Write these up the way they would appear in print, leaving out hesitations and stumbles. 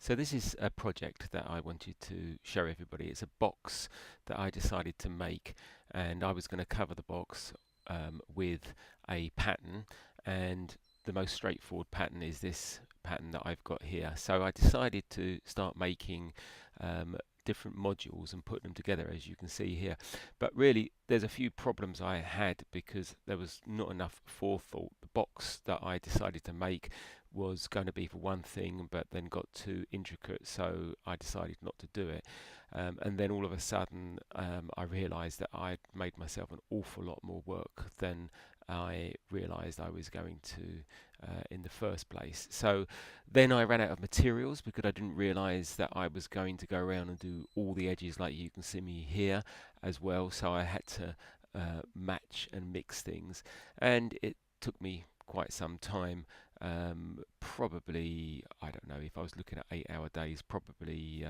So this is a project that I wanted to show everybody. It's a box that I decided to make, and I was going to cover the box with a pattern, and the most straightforward pattern is this pattern that I've got here. So I decided to start making different modules and put them together, as you can see here. But really there's a few problems I had because there was not enough forethought. The box that I decided to make was going to be for one thing, but then got too intricate, so I decided not to do it. And then all of a sudden I realized that I'd made myself an awful lot more work than I realized I was going to in the first place. So then I ran out of materials because I didn't realize that I was going to go around and do all the edges like you can see me here as well. So I had to match and mix things, and it took me quite some time. Probably, I don't know, if I was looking at 8-hour days, probably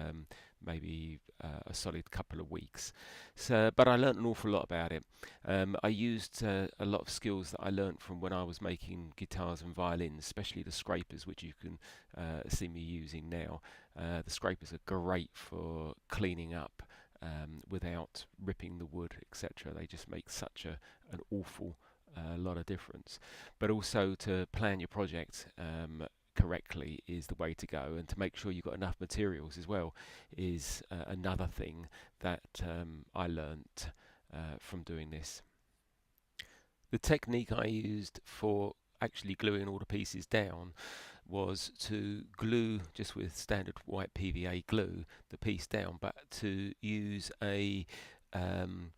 maybe a solid couple of weeks. So, but I learned an awful lot about it. I used a lot of skills that I learned from when I was making guitars and violins, especially the scrapers, which you can see me using now. The scrapers are great for cleaning up without ripping the wood, etc. They just make such an awful lot of difference. But also to plan your project correctly is the way to go, and to make sure you've got enough materials as well is another thing that I learnt from doing this. The technique I used for actually gluing all the pieces down was to glue just with standard white PVA glue the piece down, but to use um,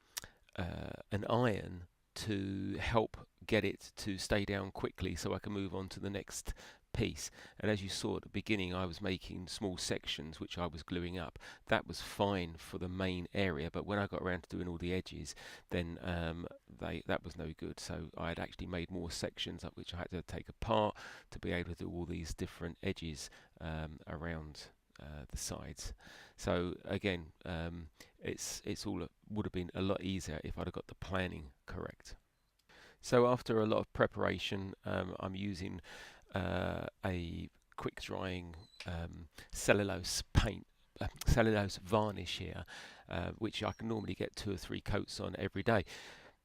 an iron to help get it to stay down quickly so I can move on to the next piece. And as you saw at the beginning, I was making small sections which I was gluing up. That was fine for the main area, but when I got around to doing all the edges, then that was no good. So I had actually made more sections which I had to take apart to be able to do all these different edges around the sides. So again, it's all would have been a lot easier if I'd have got the planning correct. So after a lot of preparation, I'm using a quick drying cellulose paint, cellulose varnish here, which I can normally get 2 or 3 coats on every day.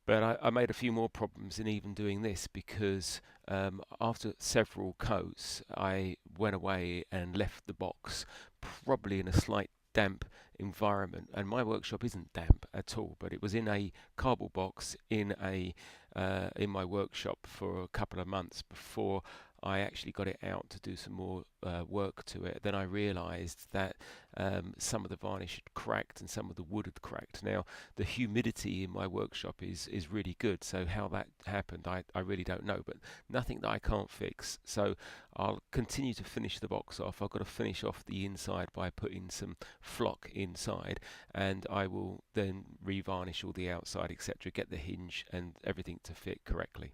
But I made a few more problems in even doing this because after several coats, I went away and left the box probably in a slight damp environment. And my workshop isn't damp at all, but it was in a cardboard box in my workshop for a couple of months before I actually got it out to do some more work to it. Then I realized that some of the varnish had cracked and some of the wood had cracked. Now the humidity in my workshop is really good, so how that happened I really don't know, but nothing that I can't fix. So I'll continue to finish the box off. I've got to finish off the inside by putting some flock inside, and I will then revarnish all the outside, etc., get the hinge and everything to fit correctly.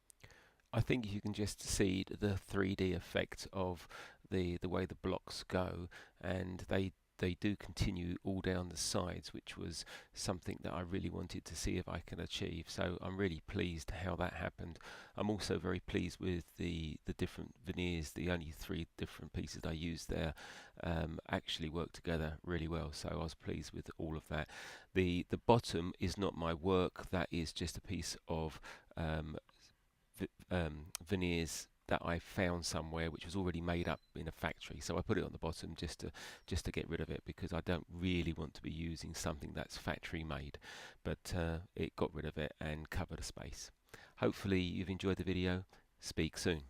I think you can just see the 3D effect of the way the blocks go, and they do continue all down the sides, which was something that I really wanted to see if I can achieve. So I'm really pleased how that happened. I'm also very pleased with the different veneers. The only 3 different pieces I used there actually worked together really well, so I was pleased with all of that. The bottom is not my work. That is just a piece of veneers that I found somewhere, which was already made up in a factory. So I put it on the bottom just to get rid of it, because I don't really want to be using something that's factory made. But it got rid of it and covered a space. Hopefully you've enjoyed the video. Speak soon.